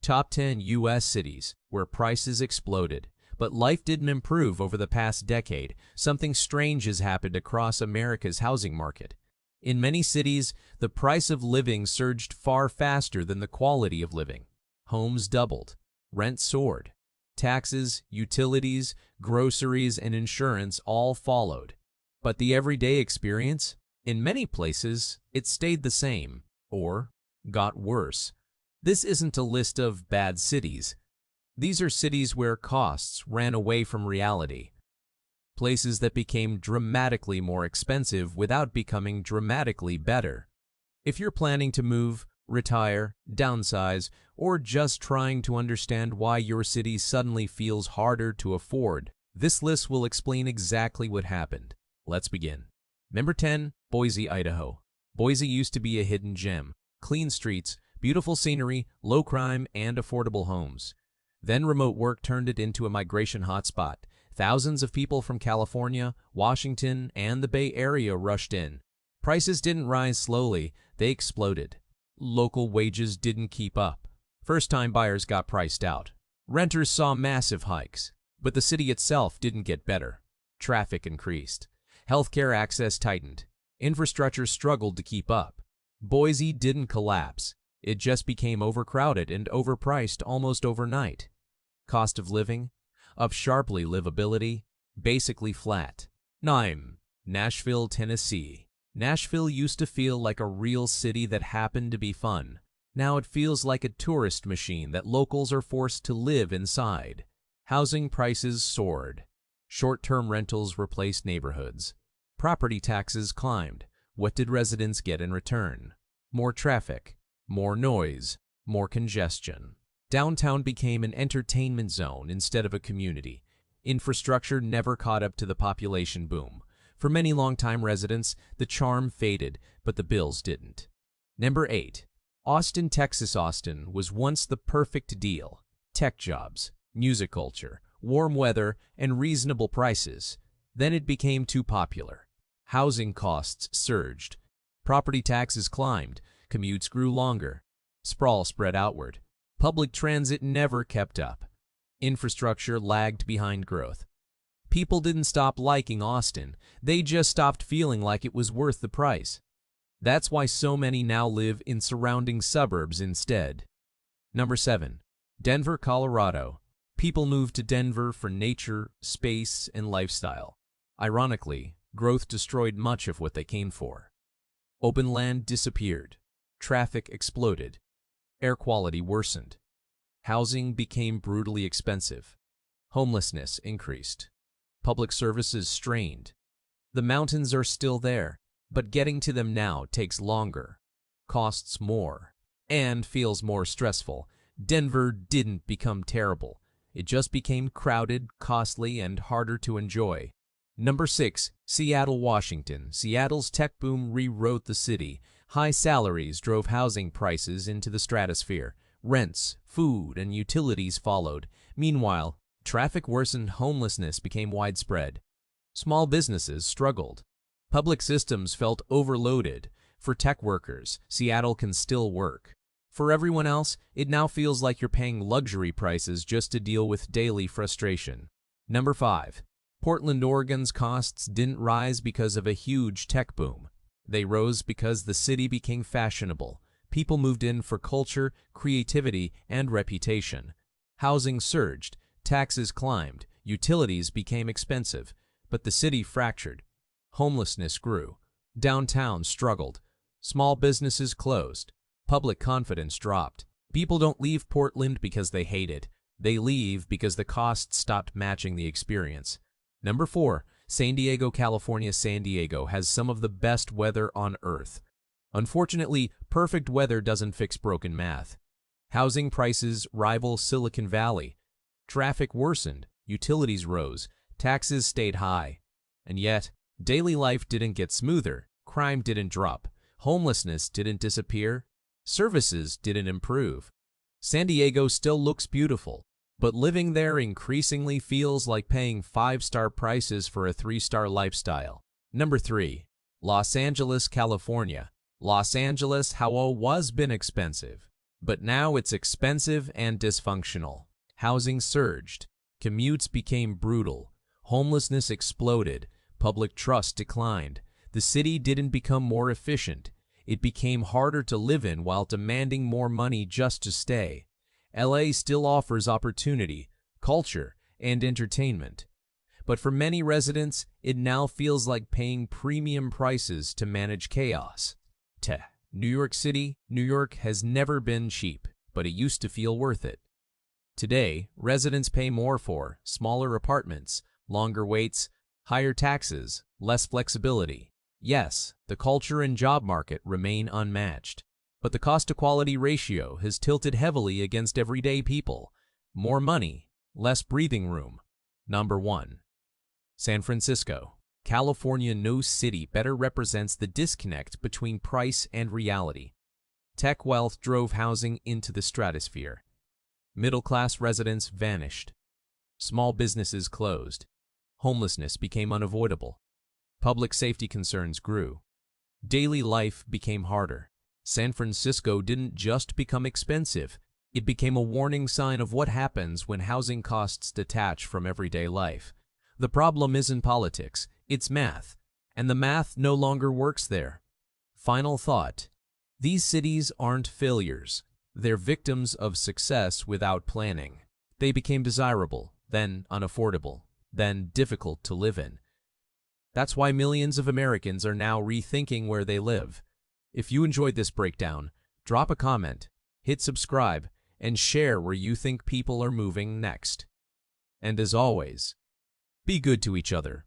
Top 10 U.S. cities where prices exploded. But life didn't improve over the past decade. Something strange has happened across America's housing market. In many cities, the price of living surged far faster than the quality of living. Homes doubled. Rent soared. Taxes, utilities, groceries, and insurance all followed. But the everyday experience? In many places, it stayed the same, or got worse. This isn't a list of bad cities. These are cities where costs ran away from reality. Places that became dramatically more expensive without becoming dramatically better. If you're planning to move, retire, downsize, or just trying to understand why your city suddenly feels harder to afford, this list will explain exactly what happened. Let's begin. Number 10, Boise, Idaho. Boise used to be a hidden gem. Clean streets, beautiful scenery, low crime, and affordable homes. Then remote work turned it into a migration hotspot. Thousands of people from California, Washington, and the Bay Area rushed in. Prices didn't rise slowly, they exploded. Local wages didn't keep up. First-time buyers got priced out. Renters saw massive hikes. But the city itself didn't get better. Traffic increased. Healthcare access tightened. Infrastructure struggled to keep up. Boise didn't collapse. It just became overcrowded and overpriced almost overnight. Cost of living? Up sharply. Livability? Basically flat. 9. Nashville, Tennessee. Nashville used to feel like a real city that happened to be fun. Now it feels like a tourist machine that locals are forced to live inside. Housing prices soared. Short-term rentals replaced neighborhoods. Property taxes climbed. What did residents get in return? More traffic, more noise, more congestion. Downtown became an entertainment zone instead of a community. Infrastructure never caught up to the population boom. For many longtime residents, the charm faded, but the bills didn't. Number 8. Austin, Texas. Austin was once the perfect deal. Tech jobs, music culture, warm weather, and reasonable prices. Then it became too popular. Housing costs surged. Property taxes climbed. Commutes grew longer. Sprawl spread outward. Public transit never kept up. Infrastructure lagged behind growth. People didn't stop liking Austin. They just stopped feeling like it was worth the price. That's why so many now live in surrounding suburbs instead. Number 7. Denver, Colorado. People moved to Denver for nature, space, and lifestyle. Ironically, growth destroyed much of what they came for. Open land disappeared. Traffic exploded. Air quality worsened. Housing became brutally expensive. Homelessness increased. Public services strained. The mountains are still there, but getting to them now takes longer, costs more, and feels more stressful. Denver didn't become terrible. It just became crowded, costly, and harder to enjoy. Number 6. Seattle, Washington. Seattle's tech boom rewrote the city. High salaries drove housing prices into the stratosphere. Rents, food, and utilities followed. Meanwhile, traffic worsened, homelessness became widespread. Small businesses struggled. Public systems felt overloaded. For tech workers, Seattle can still work. For everyone else, it now feels like you're paying luxury prices just to deal with daily frustration. Number 5. Portland, Oregon's costs didn't rise because of a huge tech boom. They rose because the city became fashionable. People moved in for culture, creativity, and reputation. Housing surged, taxes climbed, utilities became expensive, but the city fractured. Homelessness grew. Downtown struggled. Small businesses closed. Public confidence dropped. People don't leave Portland because they hate it. They leave because the costs stopped matching the experience. Number 4. San Diego, California. San Diego has some of the best weather on Earth. Unfortunately, perfect weather doesn't fix broken math. Housing prices rival Silicon Valley. Traffic worsened, utilities rose, taxes stayed high. And yet, daily life didn't get smoother, crime didn't drop, homelessness didn't disappear, services didn't improve. San Diego still looks beautiful, but living there increasingly feels like paying 5-star prices for a 3-star lifestyle. Number 3. Los Angeles, California. Los Angeles has always been expensive. But now it's expensive and dysfunctional. Housing surged. Commutes became brutal. Homelessness exploded. Public trust declined. The city didn't become more efficient. It became harder to live in while demanding more money just to stay. LA still offers opportunity, culture, and entertainment. But for many residents, it now feels like paying premium prices to manage chaos. New York City, New York has never been cheap, but it used to feel worth it. Today, residents pay more for smaller apartments, longer waits, higher taxes, less flexibility. Yes, the culture and job market remain unmatched, but the cost-to-quality ratio has tilted heavily against everyday people. More money, less breathing room. Number 1. San Francisco. California, no city better represents the disconnect between price and reality. Tech wealth drove housing into the stratosphere. Middle-class residents vanished. Small businesses closed. Homelessness became unavoidable. Public safety concerns grew. Daily life became harder. San Francisco didn't just become expensive, it became a warning sign of what happens when housing costs detach from everyday life. The problem isn't politics, it's math, and the math no longer works there. Final thought. These cities aren't failures. They're victims of success without planning. They became desirable, then unaffordable, then difficult to live in. That's why millions of Americans are now rethinking where they live. If you enjoyed this breakdown, drop a comment, hit subscribe, and share where you think people are moving next. And as always, be good to each other.